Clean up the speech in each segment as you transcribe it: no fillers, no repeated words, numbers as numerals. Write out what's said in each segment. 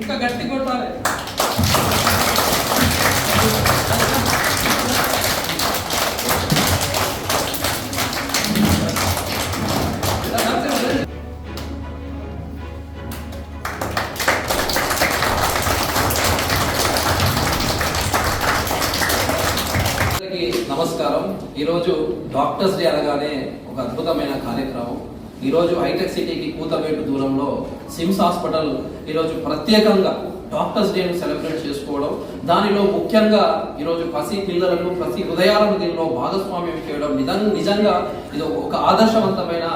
ఇంకా గట్టి కొట్టాలి. నమస్కారం. ఈరోజు డాక్టర్స్ డే అనగానే ఒక అద్భుతమైన కార్యక్రమం. ఈరోజు హైటెక్ సిటీకి కూతవేటు దూరంలో సిమ్స్ హాస్పిటల్ ఈరోజు ప్రత్యేకంగా డాక్టర్స్ డేను సెలబ్రేట్ చేసుకోవడం, దానిలో ముఖ్యంగా ఈరోజు పసి పిల్లలను పసి హృదయాలను దీనిలో భాగస్వామ్యం చేయడం నిజంగా ఇది ఒక ఆదర్శవంతమైన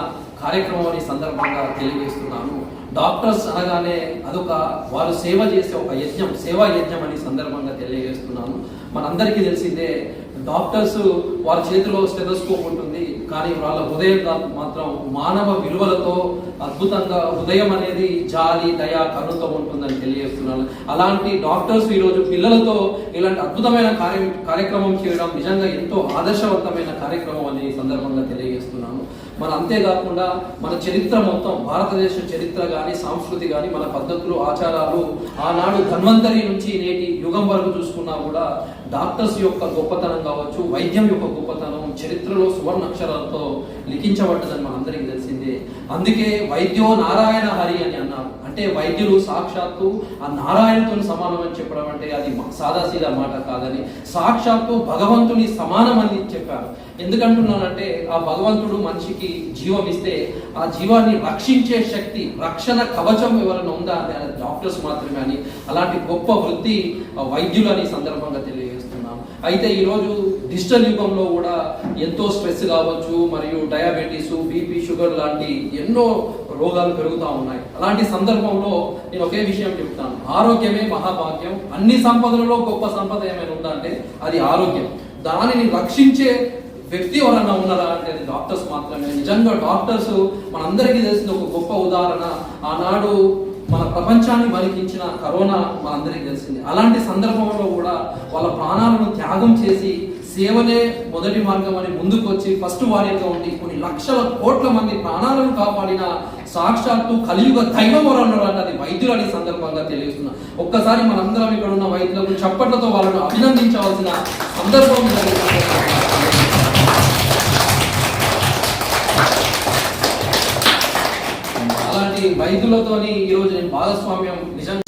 కార్యక్రమం అని సందర్భంగా తెలియజేస్తున్నాను. డాక్టర్స్ అనగానే అదొక వారు సేవ చేసే ఒక యజ్ఞం, సేవా యజ్ఞం అని సందర్భంగా తెలియజేస్తున్నాను. మనందరికీ తెలిసిందే, డాక్టర్స్ వారి చేతిలో స్టెథోస్కోప్ ఉంటుంది, కానీ వాళ్ళ హృదయం మాత్రం మానవ విలువలతో అద్భుతంగా హృదయం అనేది జాలి దయ కరుణతో ఉంటుందని తెలియజేస్తున్నాను. అలాంటి డాక్టర్స్ ఈరోజు పిల్లలతో ఇలాంటి అద్భుతమైన కార్యక్రమం చేయడం నిజంగా ఎంతో ఆదర్శవంతమైన కార్యక్రమం అని సందర్భంగా తెలియజేస్తున్నాను. మన అంతేకాకుండా మన చరిత్ర మొత్తం, భారతదేశ చరిత్ర కానీ సంస్కృతి కానీ మన పద్ధతులు ఆచారాలు ఆనాడు ధన్వంతరి నుంచి నేటి యుగం వరకు చూసుకున్నా కూడా డాక్టర్స్ యొక్క గొప్పతనం కావచ్చు, వైద్యం యొక్క గొప్పతనం చరిత్రలో సువర్ణ అక్షరాలతో లిఖించబడ్డదని మనందరికీ తెలిసిందే. అందుకే వైద్యో నారాయణ హరి అని అన్నారు. అంటే వైద్యులు సాక్షాత్తు ఆ నారాయణతో సమానం అని చెప్పడం అంటే అది సాదాసీదా మాట కాదని, సాక్షాత్తు భగవంతుని సమానం అని చెప్పారు. ఎందుకంటున్నానంటే ఆ భగవంతుడు మనిషికి జీవం ఇస్తే ఆ జీవాన్ని రక్షించే శక్తి, రక్షణ కవచం ఎవరైనా ఉందా అంటే డాక్టర్స్ మాత్రమే అని, అలాంటి గొప్ప వృత్తి వైద్యులు అని సందర్భంగా తెలియజేస్తున్నాం. అయితే ఈరోజు డిజిటల్ యుగంలో కూడా ఎంతో స్ట్రెస్ కావచ్చు, మరియు డయాబెటీస్, బీపీ, షుగర్ లాంటి ఎన్నో రోగాలు పెరుగుతూ ఉన్నాయి. అలాంటి సందర్భంలో నేను ఒకే విషయం చెప్తాను, ఆరోగ్యమే మహాభాగ్యం. అన్ని సంపదలలో గొప్ప సంపద ఏమైనా ఉందా అంటే అది ఆరోగ్యం. దానిని రక్షించే వ్యక్తి ఎవరన్నా ఉన్నారా అంటే అది డాక్టర్స్ మాత్రమే. నిజంగా డాక్టర్స్ మనందరికీ తెలిసిన ఒక గొప్ప ఉదాహరణ, ఆనాడు మన ప్రపంచాన్ని వణికించిన కరోనా మనందరికీ తెలిసింది. అలాంటి సందర్భంలో కూడా వాళ్ళ ప్రాణాలను త్యాగం చేసి సేవనే మొదటి మార్గం అని ముందుకు వచ్చి ఫస్ట్ వారియర్గా ఉండి కొన్ని లక్షల కోట్ల మంది ప్రాణాలను కాపాడిన సాక్షాత్తు కలియుగ దైవం ఎవరన్నారు అంటే అది వైద్యులు అనే సందర్భంగా తెలియజేస్తున్నా. ఒక్కసారి మనందరం ఇక్కడ ఉన్న వైద్యులకు చప్పట్లతో వాళ్ళను అభినందించవలసిన సందర్భం. అలాంటి వైద్యులతోని ఈరోజు నేను భాగస్వామ్యం నిజంగా